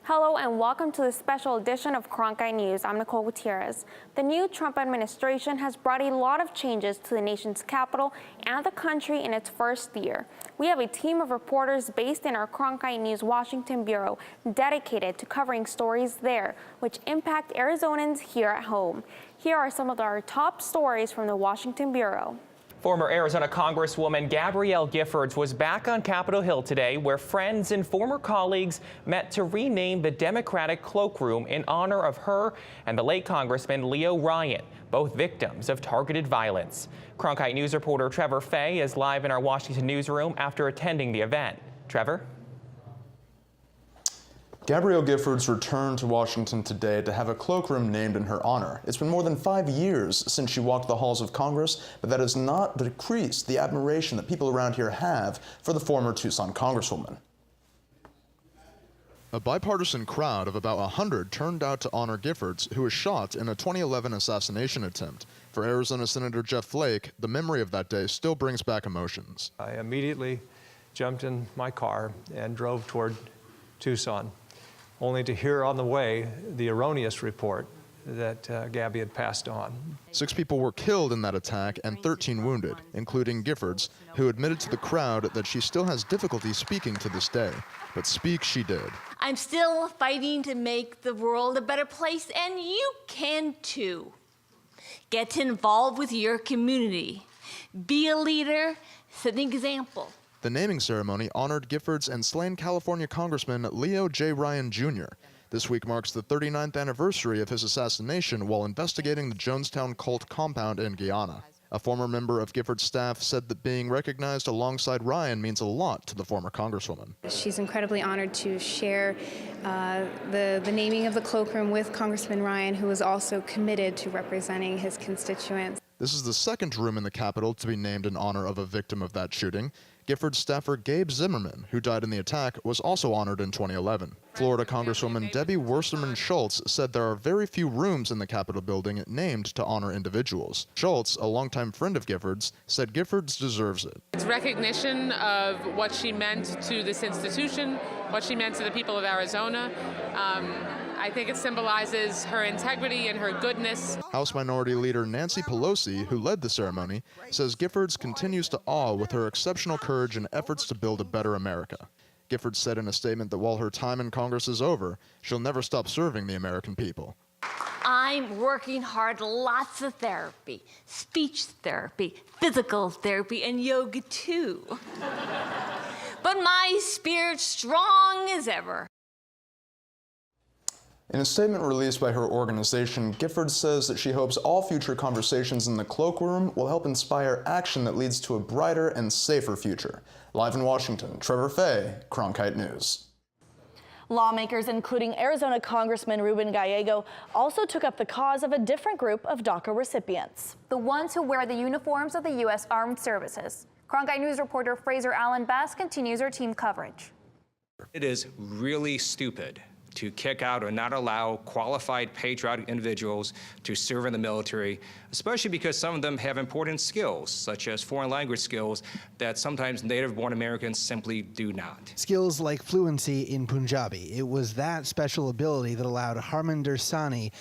Hello and welcome to this special edition of Cronkite News. I'm Nicole Gutierrez. The new Trump administration has brought a lot of changes to the nation's capital and the country in its first year. We have a team of reporters based in our Cronkite News Washington bureau dedicated to covering stories there which impact Arizonans here at home. Here are some of our top stories from the Washington bureau. Former Arizona Congresswoman Gabrielle Giffords was back on Capitol Hill today, where friends and former colleagues met to rename the Democratic cloakroom in honor of her and the late Congressman Leo Ryan, both victims of targeted violence. Cronkite News reporter Trevor Fay is live in our Washington newsroom after attending the event. Trevor? Gabrielle Giffords returned to Washington today to have a cloakroom named in her honor. It's been more than 5 years since she walked the halls of Congress, but that has not decreased the admiration that people around here have for the former Tucson Congresswoman. A bipartisan crowd of about 100 turned out to honor Giffords, who was shot in a 2011 assassination attempt. For Arizona Senator Jeff Flake, the memory of that day still brings back emotions. I immediately jumped in my car and drove toward Tucson, only to hear on the way the erroneous report that Gabby had passed on. 6 people were killed in that attack and 13 wounded, including Giffords, who admitted to the crowd that she still has difficulty speaking to this day. But speak she did. I'm still fighting to make the world a better place, and you can too. Get involved with your community. Be a leader, set an example. The naming ceremony honored Giffords and slain California Congressman Leo J. Ryan Jr. This week marks the 39th anniversary of his assassination while investigating the Jonestown cult compound in Guyana. A former member of Giffords' staff said that being recognized alongside Ryan means a lot to the former Congresswoman. She's incredibly honored to share the naming of the cloakroom with Congressman Ryan, who is also committed to representing his constituents. This is the second room in the Capitol to be named in honor of a victim of that shooting. Giffords staffer Gabe Zimmerman, who died in the attack, was also honored in 2011. Florida Congresswoman Debbie Wasserman Schultz said there are very few rooms in the Capitol building named to honor individuals. Schultz, a longtime friend of Giffords, said Giffords deserves it. It's recognition of what she meant to this institution, what she meant to the people of Arizona. I think it symbolizes her integrity and her goodness. House Minority Leader Nancy Pelosi, who led the ceremony, says Giffords continues to awe with her exceptional courage and efforts to build a better America. Giffords said in a statement that while her time in Congress is over, she'll never stop serving the American people. I'm working hard, lots of therapy, speech therapy, physical therapy, and yoga too. But my spirit's strong as ever. In a statement released by her organization, Giffords says that she hopes all future conversations in the cloakroom will help inspire action that leads to a brighter and safer future. Live in Washington, Trevor Fay, Cronkite News. Lawmakers, including Arizona Congressman Ruben Gallego, also took up the cause of a different group of DACA recipients. The ones who wear the uniforms of the U.S. Armed Services. Cronkite News reporter Fraser Allen Best continues our team coverage. It is really stupid to kick out or not allow qualified patriotic individuals to serve in the military, especially because some of them have important skills, such as foreign language skills, that sometimes native-born Americans simply do not. Skills like fluency in Punjabi. It was that special ability that allowed Harminder Sani,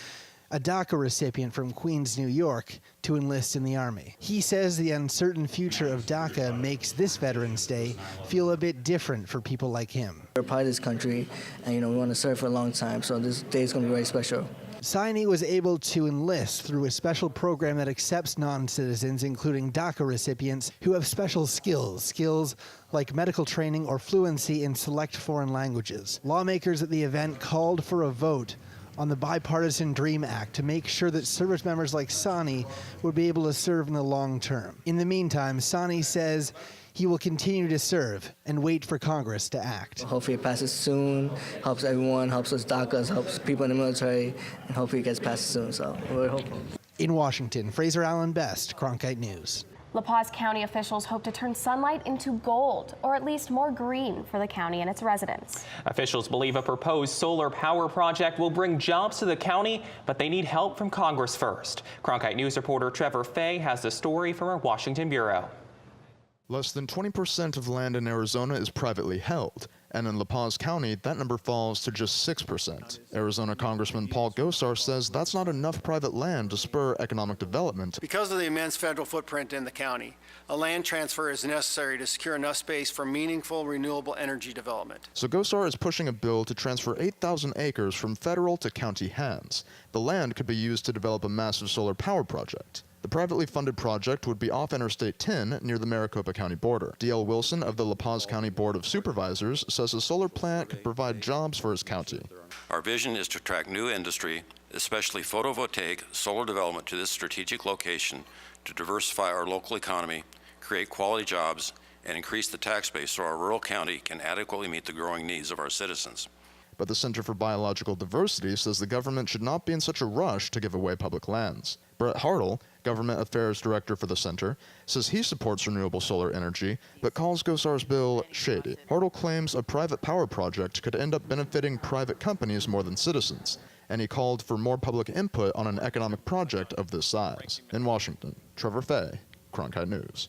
a DACA recipient from Queens, New York, to enlist in the Army. He says the uncertain future of DACA makes this Veterans Day feel a bit different for people like him. We're part of this country, and we want to serve for a long time, so this day is going to be very special. Saini was able to enlist through a special program that accepts non-citizens, including DACA recipients, who have special skills like medical training or fluency in select foreign languages. Lawmakers at the event called for a vote on the Bipartisan DREAM Act to make sure that service members like Sani would be able to serve in the long term. In the meantime, Sani says he will continue to serve and wait for Congress to act. Hopefully it passes soon, helps everyone, helps us DACAs, helps people in the military, and hopefully it gets passed soon, so we're hopeful. In Washington, Fraser Allen Best, Cronkite News. La Paz County officials hope to turn sunlight into gold, or at least more green for the county and its residents. Officials believe a proposed solar power project will bring jobs to the county, but they need help from Congress first. Cronkite News reporter Trevor Fay has the story from our Washington bureau. Less than 20% of land in Arizona is privately held, And in La Paz County, that number falls to just 6%. Arizona Congressman Paul Gosar says that's not enough private land to spur economic development. Because of the immense federal footprint in the county, a land transfer is necessary to secure enough space for meaningful renewable energy development. So Gosar is pushing a bill to transfer 8,000 acres from federal to county hands. The land could be used to develop a massive solar power project. The privately funded project would be off Interstate 10 near the Maricopa County border. D.L. Wilson of the La Paz County Board of Supervisors says a solar plant could provide jobs for his county. Our vision is to attract new industry, especially photovoltaic solar development, to this strategic location to diversify our local economy, create quality jobs, and increase the tax base so our rural county can adequately meet the growing needs of our citizens. But the Center for Biological Diversity says the government should not be in such a rush to give away public lands. Brett Hartle, Government Affairs Director for the center, says he supports renewable solar energy, but calls Gosar's bill shady. Hartle claims a private power project could end up benefiting private companies more than citizens, and he called for more public input on an economic project of this size. In Washington, Trevor Fay, Cronkite News.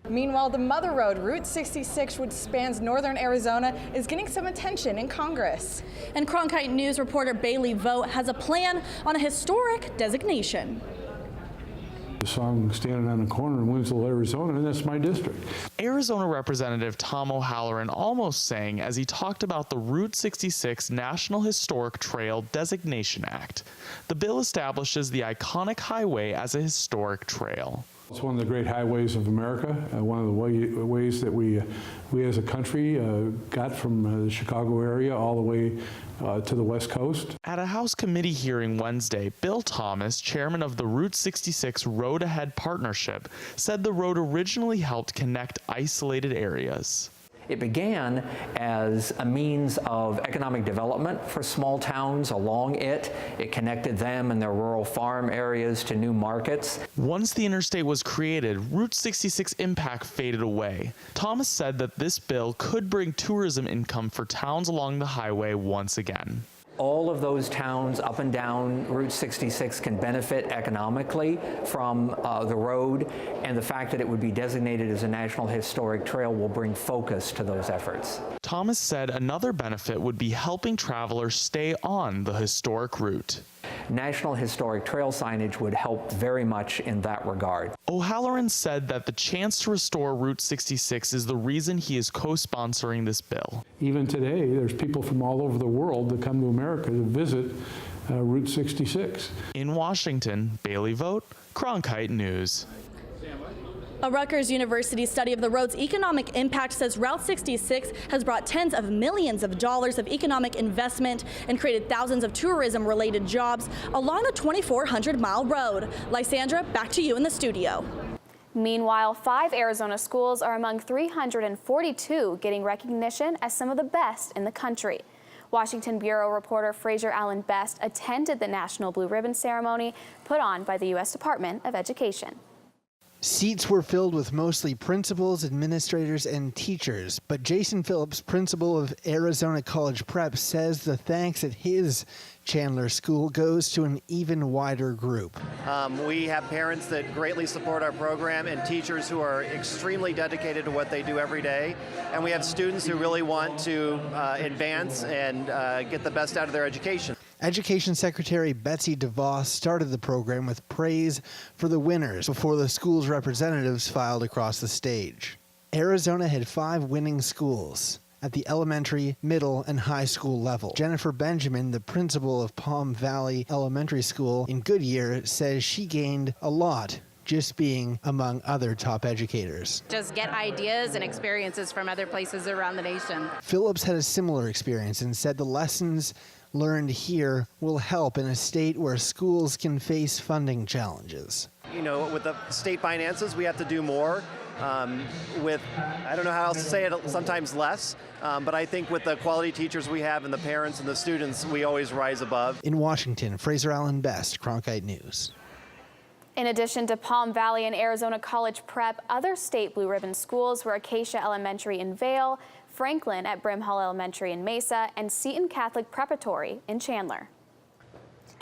Meanwhile, the Mother Road, Route 66, which spans northern Arizona, is getting some attention in Congress. And Cronkite News reporter Bailey Vogt has a plan on a historic designation. So I'm standing on the corner in Winslow, Arizona, and that's my district. Arizona Representative Tom O'Halloran almost sang as he talked about the Route 66 National Historic Trail Designation Act. The bill establishes the iconic highway as a historic trail. It's one of the great highways of America, one of the ways that we as a country got from the Chicago area all the way to the West Coast. At a House committee hearing Wednesday, Bill Thomas, chairman of the Route 66 Road Ahead Partnership, said the road originally helped connect isolated areas. It began as a means of economic development for small towns along it. It connected them and their rural farm areas to new markets. Once the interstate was created, Route 66 impact faded away. Thomas said that this bill could bring tourism income for towns along the highway once again. All of those towns up and down Route 66 can benefit economically from the road, and the fact that it would be designated as a National Historic Trail will bring focus to those efforts. Thomas said another benefit would be helping travelers stay on the historic route. National Historic Trail signage would help very much in that regard. O'Halloran said that the chance to restore Route 66 is the reason he is co-sponsoring this bill. Even today, there's people from all over the world that come to America to visit Route 66. In Washington, Bailey Vogt, Cronkite News. A Rutgers University study of the road's economic impact says Route 66 has brought tens of millions of dollars of economic investment and created thousands of tourism-related jobs along the 2,400-mile road. Lysandra, back to you in the studio. Meanwhile, 5 Arizona schools are among 342 getting recognition as some of the best in the country. Washington Bureau reporter Fraser Allen Best attended the National Blue Ribbon ceremony put on by the U.S. Department of Education. Seats were filled with mostly principals, administrators, and teachers, but Jason Phillips, principal of Arizona College Prep, says the thanks at his Chandler school goes to an even wider group. We have parents that greatly support our program and teachers who are extremely dedicated to what they do every day, and we have students who really want to advance and get the best out of their education. Education Secretary Betsy DeVos started the program with praise for the winners before the school's representatives filed across the stage. Arizona had 5 winning schools at the elementary, middle, and high school level. Jennifer Benjamin, the principal of Palm Valley Elementary School in Goodyear, says she gained a lot just being among other top educators. Just get ideas and experiences from other places around the nation. Phillips had a similar experience and said the lessons learned here will help in a state where schools can face funding challenges. You know, with the state finances, we have to do more. With, I don't know how else to say it, sometimes less, but I think with the quality teachers we have and the parents and the students, we always rise above. In Washington, Fraser Allen Best, Cronkite News. In addition to Palm Valley and Arizona College Prep, other state Blue Ribbon schools were Acacia Elementary in Vail, Franklin at Brimhall Elementary in Mesa, and Seton Catholic Preparatory in Chandler.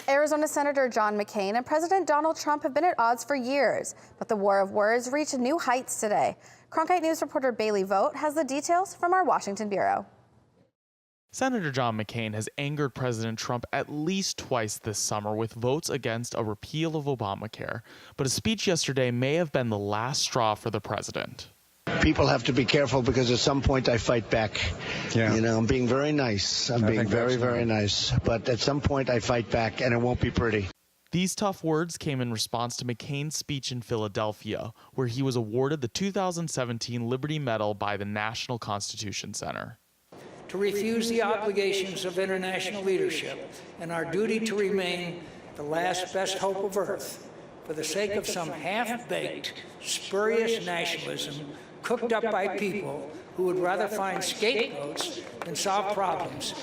Arizona Senator John McCain and President Donald Trump have been at odds for years, but the war of words reached new heights today. Cronkite News reporter Bailey Vogt has the details from our Washington Bureau. Senator John McCain has angered President Trump at least twice this summer with votes against a repeal of Obamacare, but his speech yesterday may have been the last straw for the president. People have to be careful because at some point I fight back. Yeah. You know, I'm being very nice. I'm being very, very nice. But at some point I fight back, and it won't be pretty. These tough words came in response to McCain's speech in Philadelphia, where he was awarded the 2017 Liberty Medal by the National Constitution Center. To refuse the obligations of international leadership and our duty to remain the last best hope of Earth for the sake of some half-baked, spurious nationalism cooked up by people who would rather find scapegoats than solve problems.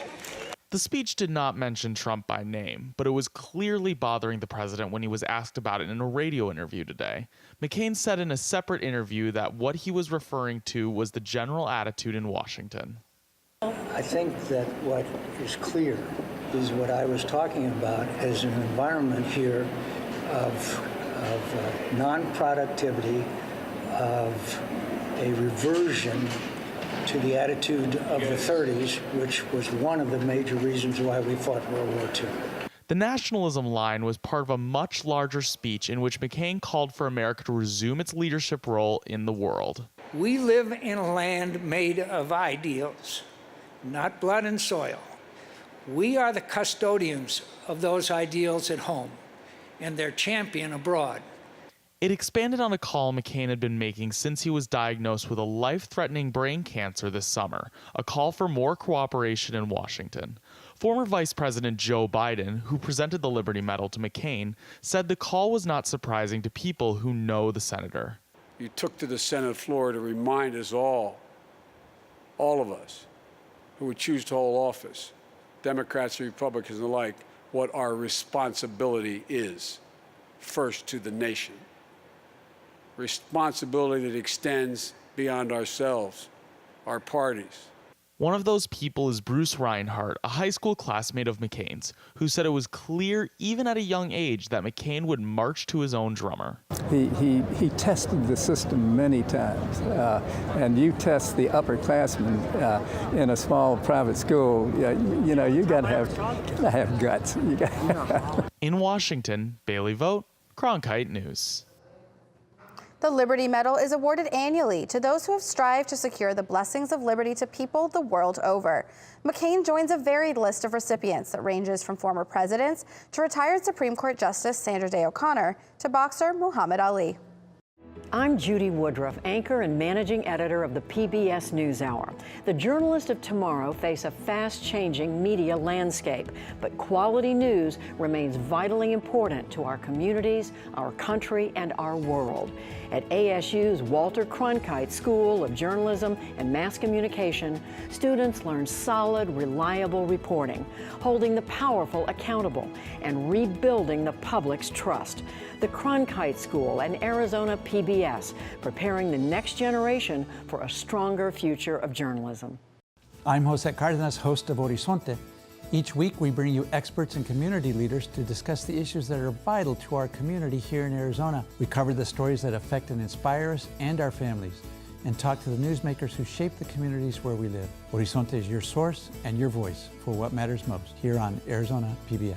The speech did not mention Trump by name, but it was clearly bothering the president when he was asked about it in a radio interview today. McCain said in a separate interview that what he was referring to was the general attitude in Washington. I think that what is clear is what I was talking about as an environment here of non-productivity, of a reversion to the attitude of the 30s, which was one of the major reasons why we fought World War II. The nationalism line was part of a much larger speech in which McCain called for America to resume its leadership role in the world. We live in a land made of ideals, not blood and soil. We are the custodians of those ideals at home and their champion abroad. It expanded on a call McCain had been making since he was diagnosed with a life-threatening brain cancer this summer, a call for more cooperation in Washington. Former Vice President Joe Biden, who presented the Liberty Medal to McCain, said the call was not surprising to people who know the senator. You took to the Senate floor to remind us all of us, who would choose to hold office, Democrats and Republicans alike, what our responsibility is, first to the nation. Responsibility that extends beyond ourselves, our parties. One of those people is Bruce Reinhardt, a high school classmate of McCain's, who said it was clear, even at a young age, that McCain would march to his own drummer. He tested the system many times, and you test the upperclassmen in a small private school. You know, you got to have guts. In Washington, Bailey Vogt, Cronkite News. The Liberty Medal is awarded annually to those who have strived to secure the blessings of liberty to people the world over. McCain joins a varied list of recipients that ranges from former presidents to retired Supreme Court Justice Sandra Day O'Connor to boxer Muhammad Ali. I'm Judy Woodruff, anchor and managing editor of the PBS NewsHour. The journalists of tomorrow face a fast-changing media landscape, but quality news remains vitally important to our communities, our country, and our world. At ASU's Walter Cronkite School of Journalism and Mass Communication, students learn solid, reliable reporting, holding the powerful accountable, and rebuilding the public's trust. The Cronkite School and Arizona PBS, preparing the next generation for a stronger future of journalism. I'm Jose Cardenas, host of Horizonte. Each week we bring you experts and community leaders to discuss the issues that are vital to our community here in Arizona. We cover the stories that affect and inspire us and our families, and talk to the newsmakers who shape the communities where we live. Horizonte is your source and your voice for what matters most here on Arizona PBS.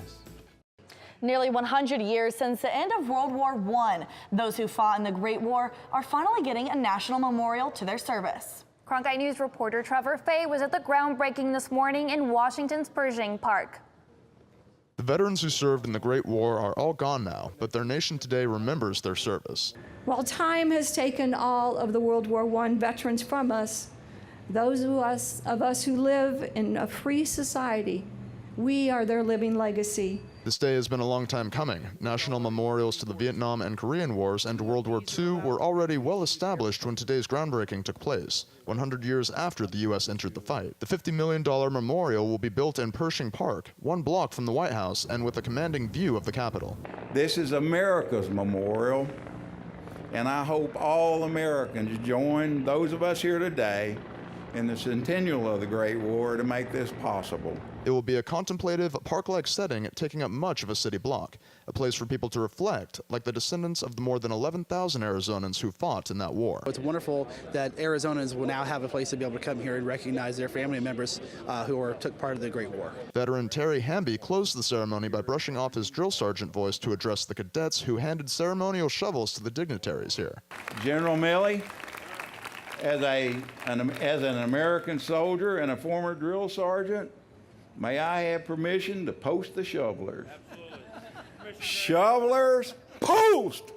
Nearly 100 years since the end of World War I, those who fought in the Great War are finally getting a national memorial to their service. Cronkite News reporter Trevor Fay was at the groundbreaking this morning in Washington's Pershing Park. The veterans who served in the Great War are all gone now, but their nation today remembers their service. While time has taken all of the World War I veterans from us, those of us who live in a free society, we are their living legacy. This day has been a long time coming. National memorials to the Vietnam and Korean Wars and World War II were already well established when today's groundbreaking took place, 100 years after the U.S. entered the fight. The $50 million memorial will be built in Pershing Park, 1 block from the White House and with a commanding view of the Capitol. This is America's memorial, and I hope all Americans join those of us here today in the centennial of the Great War to make this possible. It will be a contemplative, park-like setting taking up much of a city block, a place for people to reflect, like the descendants of the more than 11,000 Arizonans who fought in that war. It's wonderful that Arizonans will now have a place to be able to come here and recognize their family members who took part of the Great War. Veteran Terry Hamby closed the ceremony by brushing off his drill sergeant voice to address the cadets who handed ceremonial shovels to the dignitaries here. General Milley, as an American soldier and a former drill sergeant, may I have permission to post the shovelers? Shovelers, post!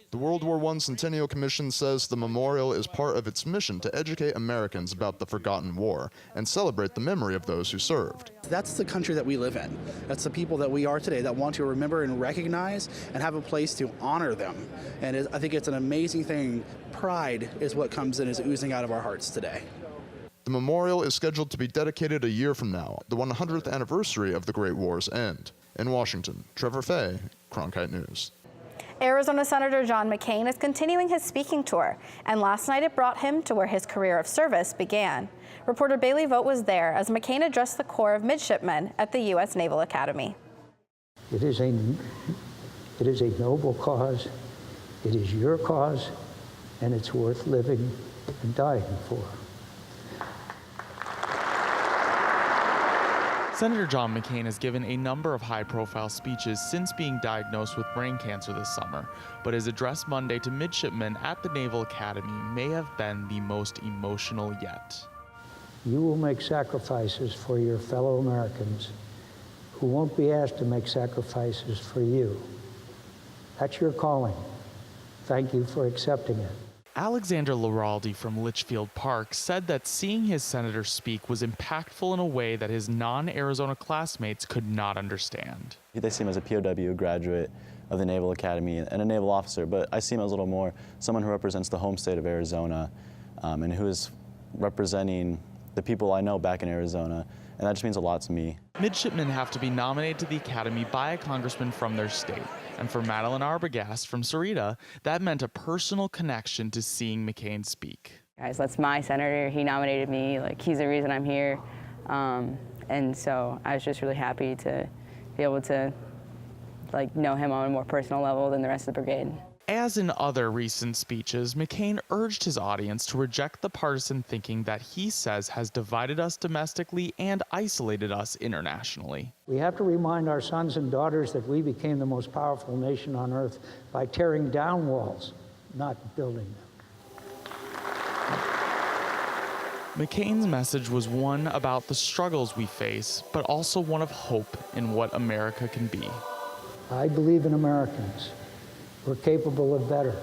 The World War I Centennial Commission says the memorial is part of its mission to educate Americans about the forgotten war and celebrate the memory of those who served. That's the country that we live in. That's the people that we are today that want to remember and recognize and have a place to honor them. And I think it's an amazing thing. Pride is what comes in, is oozing out of our hearts today. The memorial is scheduled to be dedicated a year from now, the 100th anniversary of the Great War's end. In Washington, Trevor Fay, Cronkite News. Arizona Senator John McCain is continuing his speaking tour, and last night it brought him to where his career of service began. Reporter Bailey Vogt was there as McCain addressed the Corps of Midshipmen at the U.S. Naval Academy. It is a noble cause, it is your cause, and it's worth living and dying for. Senator John McCain has given a number of high-profile speeches since being diagnosed with brain cancer this summer, but his address Monday to midshipmen at the Naval Academy may have been the most emotional yet. You will make sacrifices for your fellow Americans who won't be asked to make sacrifices for you. That's your calling. Thank you for accepting it. Alexander Laraldi from Litchfield Park said that seeing his senator speak was impactful in a way that his non-Arizona classmates could not understand. They see him as a POW graduate of the Naval Academy and a naval officer, but I see him as a little more someone who represents the home state of Arizona and who is representing the people I know back in Arizona, and that just means a lot to me. Midshipmen have to be nominated to the Academy by a congressman from their state. And for Madeline Arbogast from Sarita, that meant a personal connection to seeing McCain speak. Guys, that's my senator. He nominated me. Like, he's the reason I'm here. And so I was just really happy to be able to know him on a more personal level than the rest of the brigade. As in other recent speeches, McCain urged his audience to reject the partisan thinking that he says has divided us domestically and isolated us internationally. We have to remind our sons and daughters that we became the most powerful nation on earth by tearing down walls, not building them. McCain's message was one about the struggles we face, but also one of hope in what America can be. I believe in Americans. We're capable of better.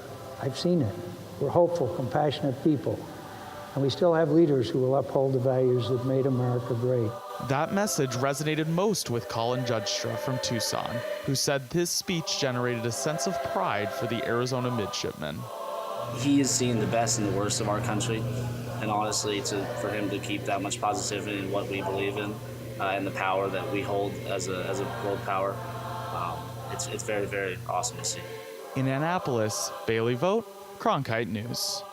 I've seen it. We're hopeful, compassionate people. And we still have leaders who will uphold the values that made America great. That message resonated most with Colin Judstra from Tucson, who said this speech generated a sense of pride for the Arizona midshipmen. He has seen the best and the worst of our country, and honestly, for him to keep that much positivity in what we believe in and the power that we hold as a world power, it's very, very awesome to see. In Annapolis, Bailey Vogt, Cronkite News.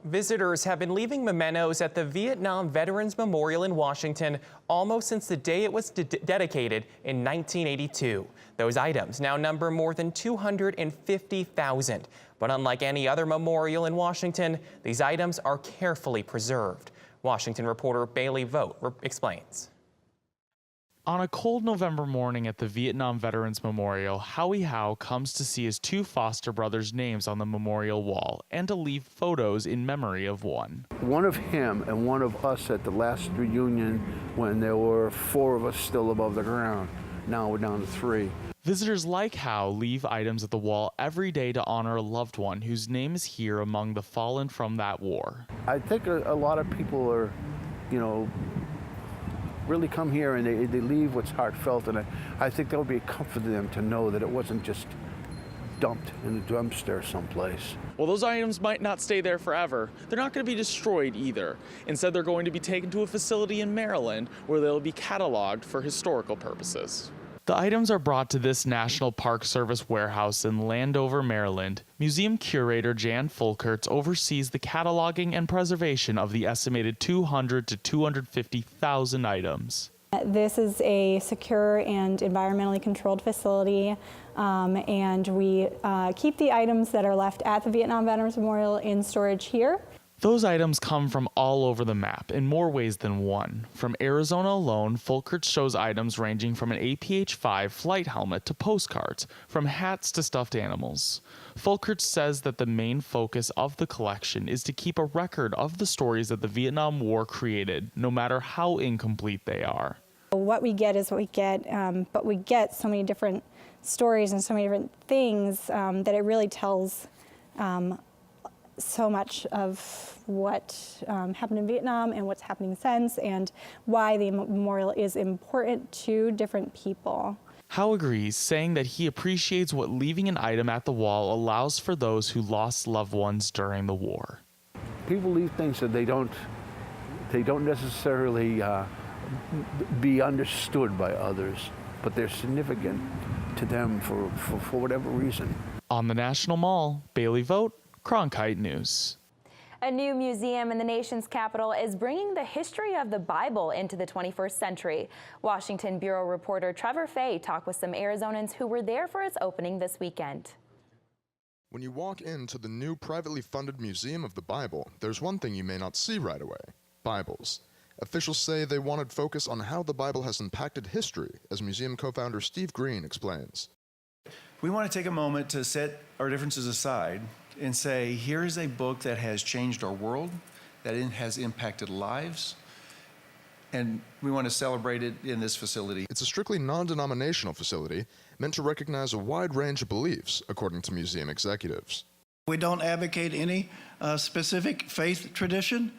Visitors have been leaving mementos at the Vietnam Veterans Memorial in Washington almost since the day it was dedicated in 1982. Those items now number more than 250,000. But unlike any other memorial in Washington, these items are carefully preserved. Washington reporter Bailey Vogt explains. On a cold November morning at the Vietnam Veterans Memorial, Howie Howe comes to see his two foster brothers' names on the memorial wall and to leave photos in memory of one. One of him and one of us at the last reunion when there were 4 of us still above the ground. Now we're down to 3. Visitors like Howe leave items at the wall every day to honor a loved one whose name is here among the fallen from that war. I think a lot of people are, really come here and they leave what's heartfelt, and I think that would be a comfort to them to know that it wasn't just dumped in the dumpster someplace. Well, those items might not stay there forever. They're not going to be destroyed either. Instead, they're going to be taken to a facility in Maryland where they'll be cataloged for historical purposes. The items are brought to this National Park Service warehouse in Landover, Maryland. Museum curator Jan Folkerts oversees the cataloging and preservation of the estimated 200 to 250,000 items. This is a secure and environmentally controlled facility, and we keep the items that are left at the Vietnam Veterans Memorial in storage here. Those items come from all over the map in more ways than one. From Arizona alone, Folkerts shows items ranging from an APH-5 flight helmet to postcards, from hats to stuffed animals. Folkerts says that the main focus of the collection is to keep a record of the stories that the Vietnam War created, no matter how incomplete they are. What we get is what we get, but we get so many different stories and so many different things that it really tells so much of what happened in Vietnam and what's happening since, and why the memorial is important to different people. Howe agrees, saying that he appreciates what leaving an item at the wall allows for those who lost loved ones during the war. People leave things that they don't necessarily be understood by others, but they're significant to them for whatever reason. On the National Mall, Bailey Vogt, Cronkite News. A new museum in the nation's capital is bringing the history of the Bible into the 21st century. Washington Bureau reporter Trevor Fay talked with some Arizonans who were there for its opening this weekend. When you walk into the new privately funded Museum of the Bible, there's one thing you may not see right away: Bibles. Officials say they wanted focus on how the Bible has impacted history, as museum co-founder Steve Green explains. We want to take a moment to set our differences aside and say, here is a book that has changed our world, that has impacted lives, and we want to celebrate it in this facility. It's a strictly non-denominational facility meant to recognize a wide range of beliefs, according to museum executives. We don't advocate any specific faith tradition.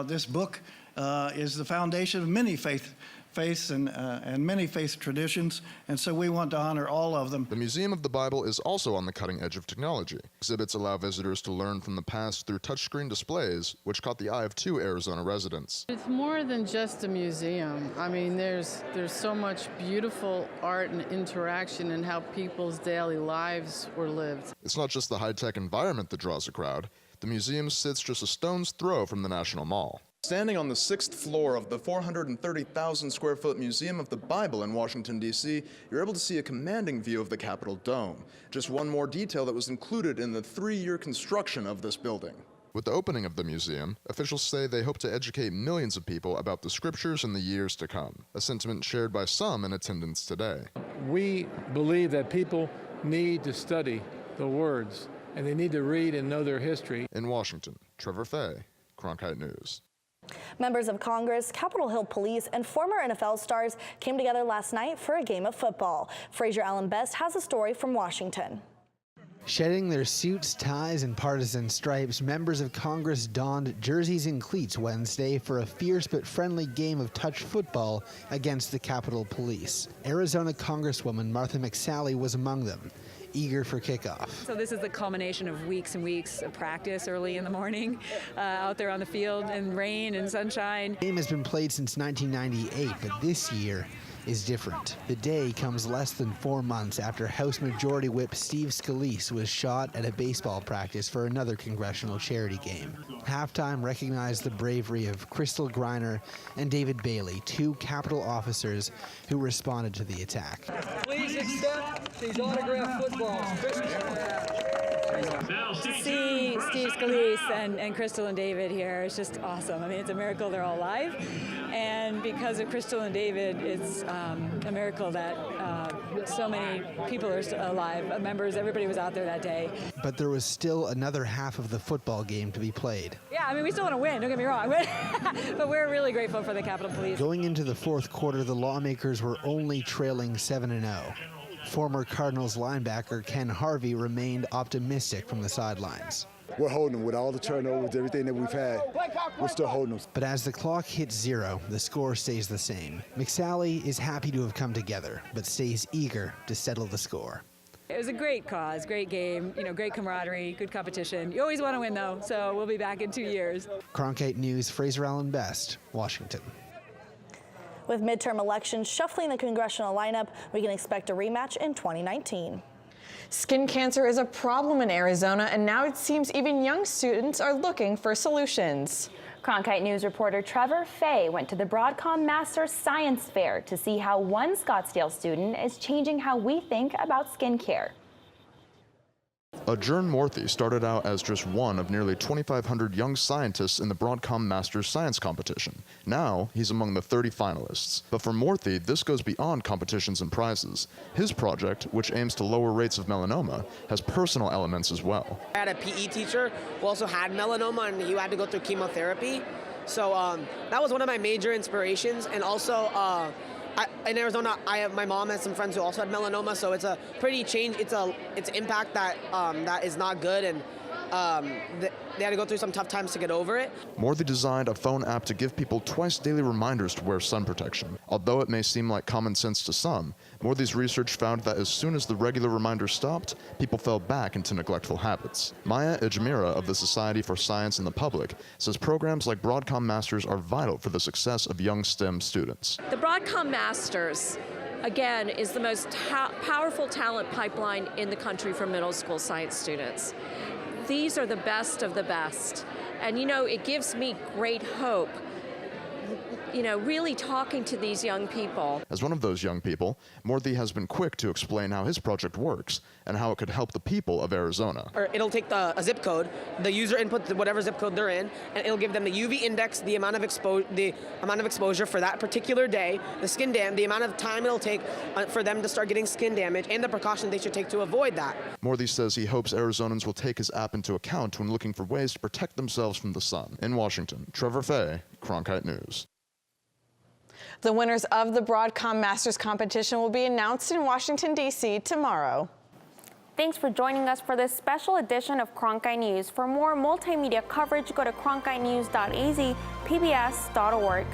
This book is the foundation of many faiths and many faith traditions, and so we want to honor all of them. The Museum of the Bible is also on the cutting edge of technology. Exhibits allow visitors to learn from the past through touchscreen displays, which caught the eye of 2 Arizona residents. It's more than just a museum. I mean, there's so much beautiful art and interaction in how people's daily lives were lived. It's not just the high-tech environment that draws a crowd. The museum sits just a stone's throw from the National Mall. Standing on the 6th floor of the 430,000 square foot Museum of the Bible in Washington, D.C., you're able to see a commanding view of the Capitol Dome. Just one more detail that was included in the 3-year construction of this building. With the opening of the museum, officials say they hope to educate millions of people about the scriptures in the years to come, a sentiment shared by some in attendance today. We believe that people need to study the words, and they need to read and know their history. In Washington, Trevor Fay, Cronkite News. Members of Congress, Capitol Hill Police, and former NFL stars came together last night for a game of football. Fraser Allen Best has a story from Washington. Shedding their suits, ties, and partisan stripes, members of Congress donned jerseys and cleats Wednesday for a fierce but friendly game of touch football against the Capitol Police. Arizona Congresswoman Martha McSally was among them, eager for kickoff. So this is the culmination of weeks and weeks of practice early in the morning, out there on the field in rain and sunshine. The game has been played since 1998, but this year is different. The day comes less than 4 months after House Majority Whip Steve Scalise was shot at a baseball practice for another congressional charity game. Halftime recognized the bravery of Crystal Griner and David Bailey, 2 Capitol officers who responded to the attack. Please accept these autographed footballs. To see Steve Scalise and Crystal and David here is just awesome. I mean, it's a miracle they're all alive, and because of Crystal and David, it's a miracle that so many people are alive. Members, everybody was out there that day. But there was still another half of the football game to be played. Yeah, I mean, we still want to win, don't get me wrong, but we're really grateful for the Capitol Police. Going into the 4th quarter, the lawmakers were only trailing 7-0. Former Cardinals linebacker Ken Harvey remained optimistic from the sidelines. We're holding them with all the turnovers, everything that we've had. We're still holding them. But as the clock hits 0, the score stays the same. McSally is happy to have come together, but stays eager to settle the score. It was a great cause, great game, great camaraderie, good competition. You always want to win, though, so we'll be back in 2 years. Cronkite News, Fraser Allen Best, Washington. With midterm elections shuffling the congressional lineup, we can expect a rematch in 2019. Skin cancer is a problem in Arizona, and now it seems even young students are looking for solutions. Cronkite News reporter Trevor Fay went to the Broadcom Masters Science Fair to see how one Scottsdale student is changing how we think about skincare. Adjourn Morthy started out as just one of nearly 2,500 young scientists in the Broadcom Masters Science Competition. Now, he's among the 30 finalists. But for Morthy, this goes beyond competitions and prizes. His project, which aims to lower rates of melanoma, has personal elements as well. I had a PE teacher who also had melanoma, and he had to go through chemotherapy. So that was one of my major inspirations. And also, in Arizona, my mom has some friends who also had melanoma, so it's a pretty change. It's impact that that is not good, and they had to go through some tough times to get over it. Morthy designed a phone app to give people twice daily reminders to wear sun protection. Although it may seem like common sense to some, Morthy's research found that as soon as the regular reminders stopped, people fell back into neglectful habits. Maya Ejmira of the Society for Science and the Public says programs like Broadcom Masters are vital for the success of young STEM students. The Broadcom Masters, again, is the most powerful talent pipeline in the country for middle school science students. These are the best of the best. And, you know, it gives me great hope, you know, really talking to these young people. As one of those young people, Morthy has been quick to explain how his project works and how it could help the people of Arizona. Or it'll take a zip code, the user inputs whatever zip code they're in, and it'll give them the UV index, the amount of exposure for that particular day, the skin damage, the amount of time it'll take for them to start getting skin damage, and the precautions they should take to avoid that. Morthy says he hopes Arizonans will take his app into account when looking for ways to protect themselves from the sun. In Washington, Trevor Fay, Cronkite News. The winners of the Broadcom Masters competition will be announced in Washington, D.C. tomorrow. Thanks for joining us for this special edition of Cronkite News. For more multimedia coverage, go to cronkitenews.az, pbs.org.